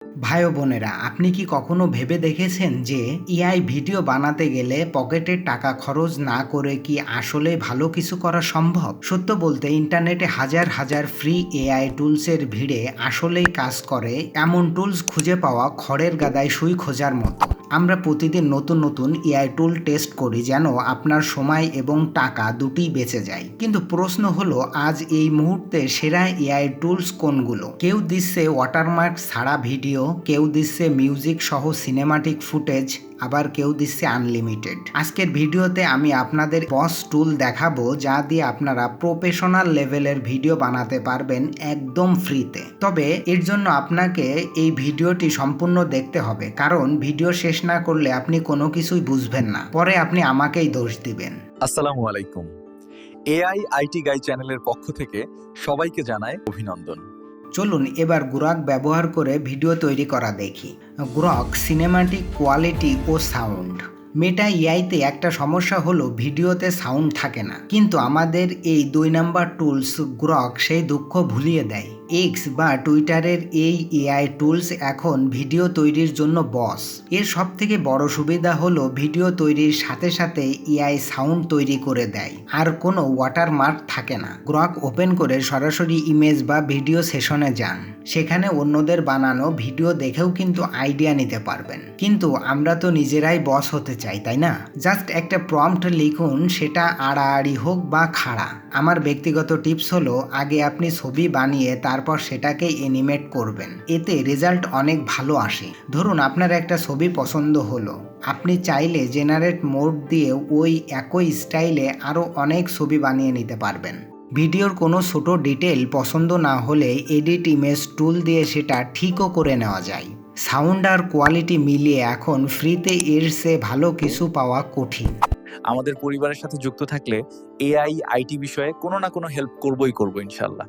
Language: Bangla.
ভাই ও বোনেরা, আপনি কি কখনো ভেবে দেখেছেন যে এআই ভিডিও বানাতে গেলে পকেটের টাকা খরচ না করে কি আসলে ভালো কিছু করা সম্ভব? সত্য বলতে ইন্টারনেটে হাজার হাজার ফ্রি এআই টুলসের ভিড়ে আসলেই কাজ করে এমন টুলস খুঁজে পাওয়া খড়ের গাদায় সুই খোঁজার মতো। আমরা প্রতিদিন নতুন নতুন এআই টুল টেস্ট করি যেন আপনার সময় এবং টাকা দুটিই বেঁচে যায়। কিন্তু প্রশ্ন হলো, আজ এই মুহূর্তে সেরা এআই টুলস কোনগুলো? কেউ দিচ্ছে ওয়াটারমার্ক ছাড়া ভিডিও, কেউ দিচ্ছে মিউজিক সহ সিনেমাটিক ফুটেজ, আবার কেউ দিচ্ছে আনলিমিটেড। আজকের ভিডিওতে আমি আপনাদের বস টুল দেখাবো যা দিয়ে আপনারা প্রফেশনাল লেভেলের ভিডিও বানাতে পারবেন একদম ফ্রিতে। তবে এর জন্য আপনাকে এই ভিডিওটি সম্পূর্ণ দেখতে হবে, কারণ ভিডিও শেষ না করলে আপনি কোনো কিছুই বুঝবেন না, পরে আপনি আমাকেই দোষ দিবেন। আসসালামু আলাইকুম। এআই আইটি গাই চ্যানেলের পক্ষ থেকে সবাইকে জানায় অভিনন্দন। চলুন এবার গ্রক ব্যবহার করে ভিডিও তৈরি করা দেখি। গ্রক সিনেমাটিক কোয়ালিটি ও সাউন্ড। মেটা এআইতে একটা সমস্যা হলো ভিডিওতে সাউন্ড থাকে না, কিন্তু আমাদের এই 2 নাম্বার টুলস গ্রক সেই দুঃখ ভুলিয়ে দেয়। এক্স বা টুইটারের এই এআই টুলস এখন ভিডিও তৈরির জন্য বস। এর সব থেকে বড় সুবিধা হলো ভিডিও তৈরির সাথে সাথে এআই সাউন্ড তৈরি করে দেয়, আর কোনো ওয়াটারমার্ক থাকে না। গ্রক ওপেন করে সরাসরি ইমেজ বা ভিডিও সেশনে যান, সেখানে অন্যদের বানানো ভিডিও দেখেও কিন্তু আইডিয়া নিতে পারবেন। কিন্তু আমরা তো নিজেরাই বস হতে চাই, তাই না? জাস্ট একটা প্রম্পট লিখুন, সেটা আড়াআড়ি হোক বা খাড়া। আমার ব্যক্তিগত টিপস হলো, আগে আপনি ছবি বানিয়ে তারপর সেটাকে অ্যানিমেট করবেন, এতে রেজাল্ট অনেক ভালো আসে। ধরুন আপনার একটা ছবি পছন্দ হলো, আপনি চাইলে জেনারেট মোড দিয়ে ওই একই স্টাইলে আরও অনেক ছবি বানিয়ে নিতে পারবেন। ভিডিওর কোনো ছোট ডিটেল পছন্দ না হলে এডিট ইমেজ টুল দিয়ে সেটা ঠিকও করে নেওয়া যায়। সাউন্ড আর কোয়ালিটি মিলিয়ে এখন ফ্রিতে এর চেয়ে ভালো কিছু পাওয়া কঠিন। আমাদের পরিবারের সাথে যুক্ত থাকলে এআই আইটি বিষয়ে কোনো না কোনো হেল্প করবই ইনশাল্লাহ।